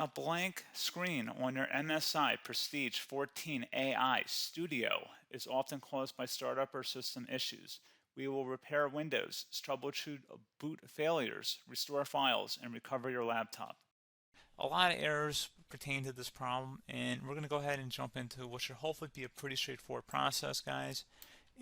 A blank screen on your MSI Prestige 14 AI Studio is often caused by startup or system issues. We will repair Windows, troubleshoot boot failures, restore files, and recover your laptop. A lot of errors pertain to this problem, and we're going to go ahead and jump into what should hopefully be a pretty straightforward process, guys.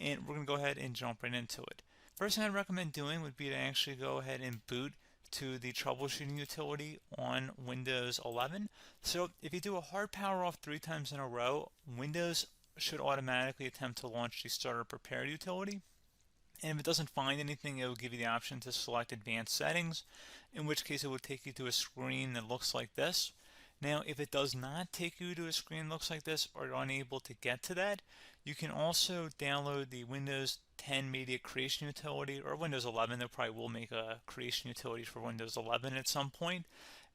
And we're going to go ahead and jump right into it. First thing I'd recommend doing would be to actually go ahead and boot to the troubleshooting utility on Windows 11. So if you do a hard power off 3 times in a row, Windows should automatically attempt to launch the startup repair utility. And if it doesn't find anything, it will give you the option to select advanced settings, in which case it will take you to a screen that looks like this. Now, if it does not take you to a screen that looks like this, or you're unable to get to that, you can also download the Windows 10 Media Creation Utility, or Windows 11. They probably will make a creation utility for Windows 11 at some point.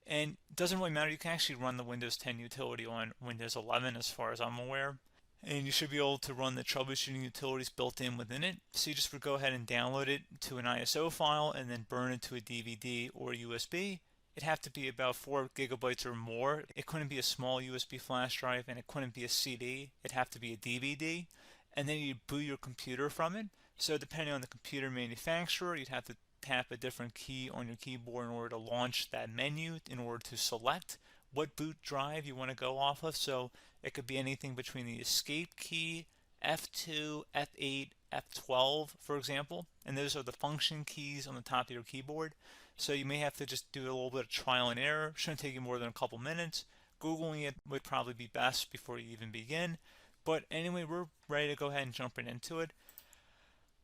And it doesn't really matter, you can actually run the Windows 10 utility on Windows 11 as far as I'm aware. And you should be able to run the troubleshooting utilities built in within it. So you just would go ahead and download it to an ISO file and then burn it to a DVD or USB. It'd have to be about 4 gigabytes or more. It couldn't be a small USB flash drive, and it couldn't be a CD. It'd have to be a DVD. And then you boot your computer from it. So depending on the computer manufacturer, you'd have to tap a different key on your keyboard in order to launch that menu, in order to select what boot drive you want to go off of. So it could be anything between the escape key, F2, F8, F12, for example, and those are the function keys on the top of your keyboard. So you may have to just do a little bit of trial and error. Shouldn't take you more than a couple minutes. Googling it would probably be best before you even begin. But anyway, we're ready to go ahead and jump right into it.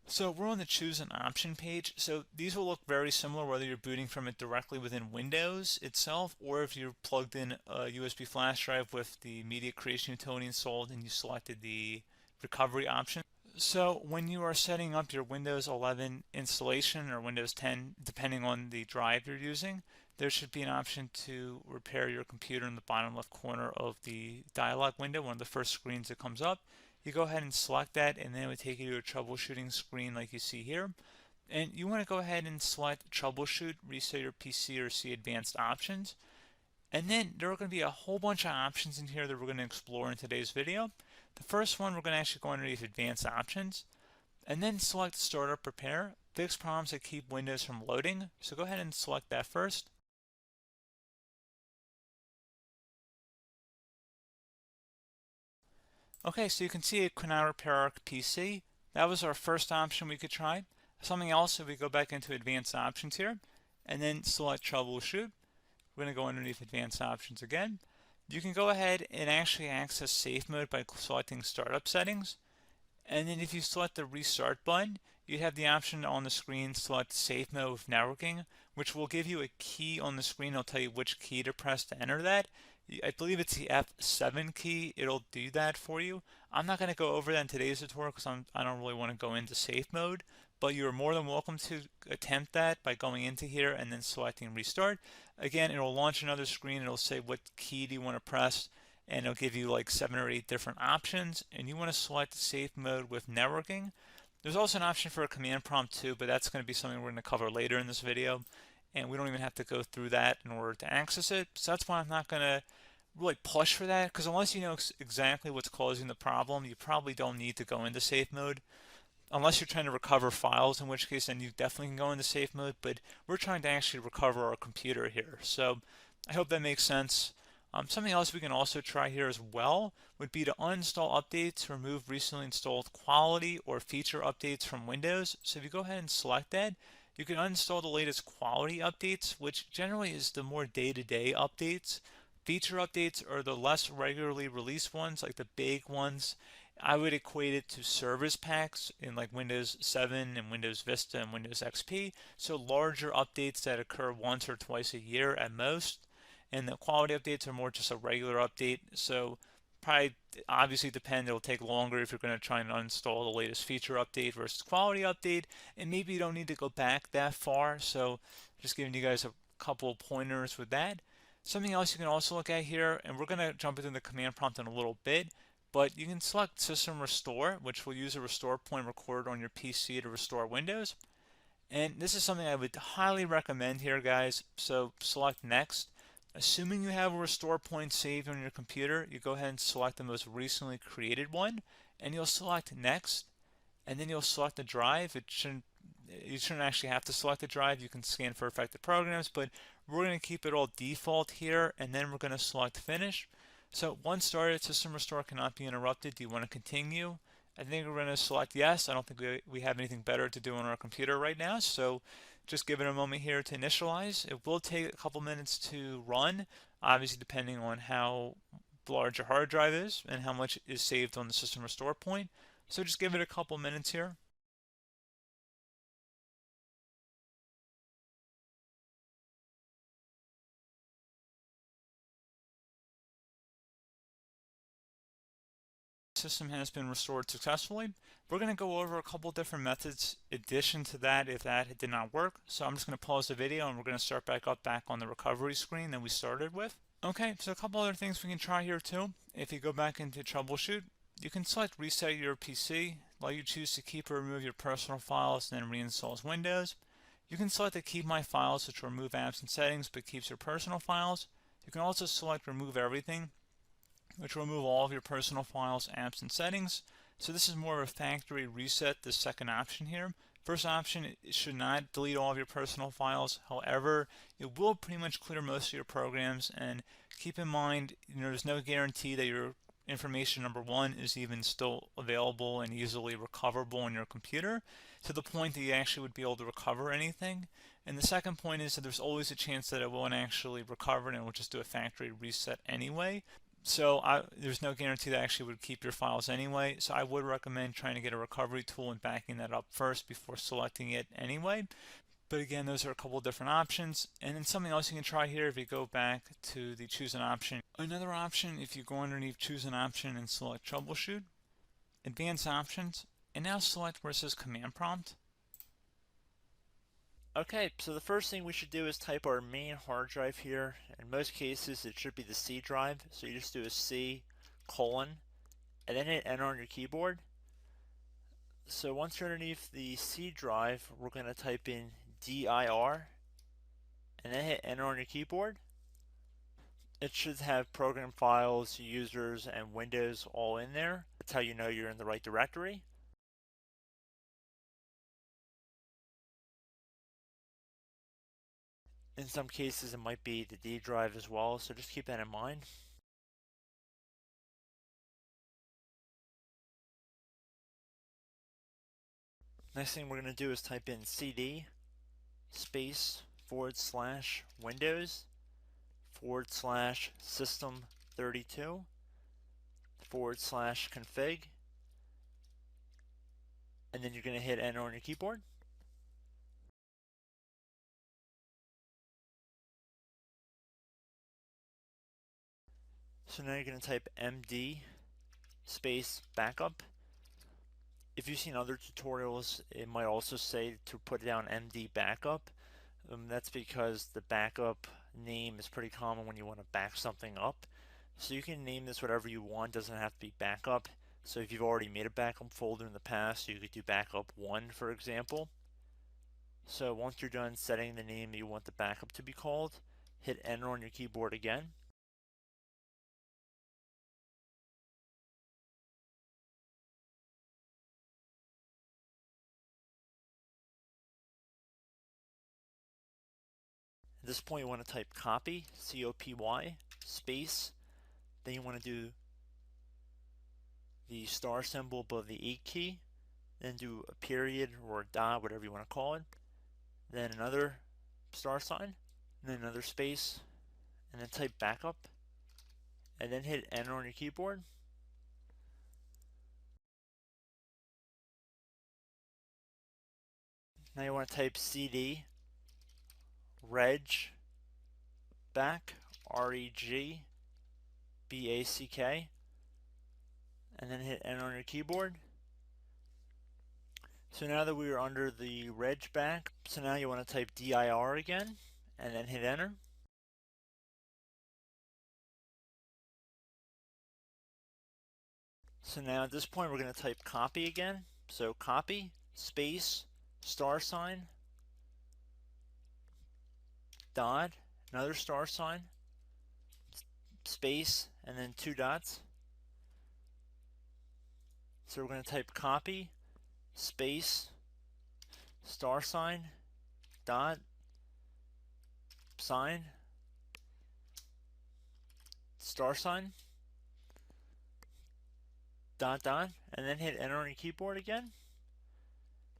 So we're on the choose an option page. So these will look very similar whether you're booting from it directly within Windows itself, or if you're plugged in a USB flash drive with the media creation utility installed and you selected the recovery option. So when you are setting up your Windows 11 installation or Windows 10, depending on the drive you're using, there should be an option to repair your computer in the bottom left corner of the dialog window, one of the first screens that comes up. You go ahead and select that, and then it would take you to a troubleshooting screen like you see here. And you want to go ahead and select troubleshoot, reset your PC, or see advanced options. And then there are going to be a whole bunch of options in here that we're going to explore in today's video. The first one, we're going to actually go underneath advanced options and then select startup repair, fix problems that keep Windows from loading. So go ahead and select that first. Okay, so you can see it could now repair our PC. That was our first option we could try. Something else, if we go back into advanced options here and then select troubleshoot, we're going to go underneath advanced options again. You can go ahead and actually access safe mode by selecting startup settings. And then if you select the restart button, you have the option on the screen select safe mode with networking, which will give you a key on the screen. It'll tell you which key to press to enter that. I believe it's the F7 key. It'll do that for you. I'm not going to go over that in today's tutorial because I don't really want to go into safe mode, but you're more than welcome to attempt that by going into here and then selecting restart. Again, it'll launch another screen. It'll say what key do you want to press, and it'll give you like 7 or 8 different options, and you want to select safe mode with networking. There's also an option for a command prompt too, but that's going to be something we're going to cover later in this video, and we don't even have to go through that in order to access it. So that's why I'm not going to really push for that, because unless you know exactly what's causing the problem, you probably don't need to go into safe mode. Unless you're trying to recover files, in which case then you definitely can go into safe mode, but we're trying to actually recover our computer here. So I hope that makes sense. Something else we can also try here as well would be to uninstall updates, remove recently installed quality or feature updates from Windows. So if you go ahead and select that, you can uninstall the latest quality updates, which generally is the more day-to-day updates. Feature updates are the less regularly released ones, like the big ones. I would equate it to service packs in like Windows 7 and Windows Vista and Windows XP. So larger updates that occur once or twice a year at most. And the quality updates are more just a regular update. So probably obviously depend, it'll take longer if you're going to try and uninstall the latest feature update versus quality update. And maybe you don't need to go back that far. So just giving you guys a couple of pointers with that. Something else you can also look at here, and we're going to jump into the command prompt in a little bit, but you can select System Restore, which will use a restore point recorded on your PC to restore Windows. And this is something I would highly recommend here, guys. So select Next. Assuming you have a restore point saved on your computer, you go ahead and select the most recently created one, and you'll select next, and then you'll select the drive. You shouldn't actually have to select the drive. You can scan for affected programs, but we're going to keep it all default here, and then we're going to select finish. So once started, system restore cannot be interrupted. Do you want to continue? I think we're going to select yes. I don't think we have anything better to do on our computer right now, so just give it a moment here to initialize. It will take a couple minutes to run, obviously depending on how large your hard drive is and how much is saved on the system restore point. So just give it a couple minutes here. System has been restored successfully. We're going to go over a couple different methods addition to that if that did not work. So I'm just going to pause the video and we're going to start back on the recovery screen that we started with. Okay, so a couple other things we can try here too. If you go back into troubleshoot, you can select reset your PC, let you choose to keep or remove your personal files and then reinstalls Windows. You can select to keep my files, which will remove apps and settings but keeps your personal files. You can also select remove everything, which will remove all of your personal files, apps, and settings. So this is more of a factory reset, the second option here. First option, it should not delete all of your personal files. However, it will pretty much clear most of your programs, and keep in mind, there's no guarantee that your information, number one, is even still available and easily recoverable on your computer to the point that you actually would be able to recover anything. And the second point is that there's always a chance that it won't actually recover and it will just do a factory reset anyway. So there's no guarantee that actually would keep your files anyway. So I would recommend trying to get a recovery tool and backing that up first before selecting it anyway. But again, those are a couple different options. And then something else you can try here if you go back to the choose an option. Another option, if you go underneath choose an option and select troubleshoot, advanced options, and now select where it says command prompt. Okay, so the first thing we should do is type our main hard drive here. In most cases, it should be the C drive. So you just do a C colon and then hit enter on your keyboard. So once you're underneath the C drive, we're going to type in dir and then hit enter on your keyboard. It should have program files, users, and Windows all in there. That's how you know you're in the right directory. In some cases, it might be the D drive as well, so just keep that in mind. Next thing we're going to do is type in cd space / Windows / system 32 / config, and then you're going to hit enter on your keyboard. So now you're going to type md space backup. If you've seen other tutorials, it might also say to put down md backup. That's because the backup name is pretty common when you want to back something up. So you can name this whatever you want, doesn't have to be backup. So if you've already made a backup folder in the past, you could do backup 1, for example. So once you're done setting the name you want the backup to be called, hit enter on your keyboard again. At this point you want to type copy, C-O-P-Y, space, then you want to do the star symbol above the 8 key, then do a period or a dot, whatever you want to call it, then another star sign, and then another space, and then type backup, and then hit enter on your keyboard. Now you want to type cd reg back, REG BACK, and then hit enter on your keyboard. So now that we are under the reg back, so now you want to type dir again, and then hit enter. So now at this point we're going to type copy again. So copy, space, star sign, dot, another star sign, space, and then 2 dots. So we're going to type copy, space, star sign, dot, sign, star sign, dot, dot, and then hit enter on your keyboard again.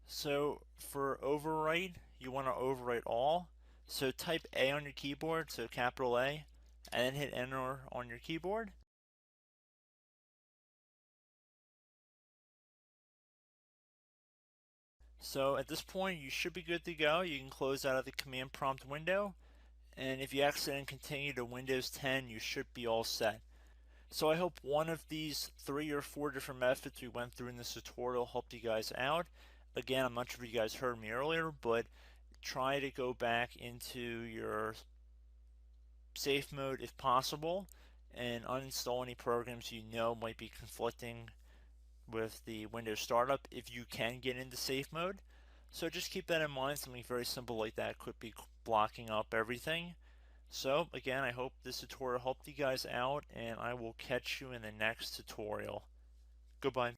So for overwrite, you want to overwrite all. So type A on your keyboard, so capital A, and then hit enter on your keyboard. So at this point, you should be good to go. You can close out of the command prompt window, and if you accidentally continue to Windows 10, you should be all set. So I hope one of these 3 or 4 different methods we went through in this tutorial helped you guys out. Again, I'm not sure if you guys heard me earlier, but try to go back into your safe mode if possible and uninstall any programs you know might be conflicting with the Windows startup if you can get into safe mode. So just keep that in mind. Something very simple like that could be blocking up everything. So again, I hope this tutorial helped you guys out, and I will catch you in the next tutorial. Goodbye.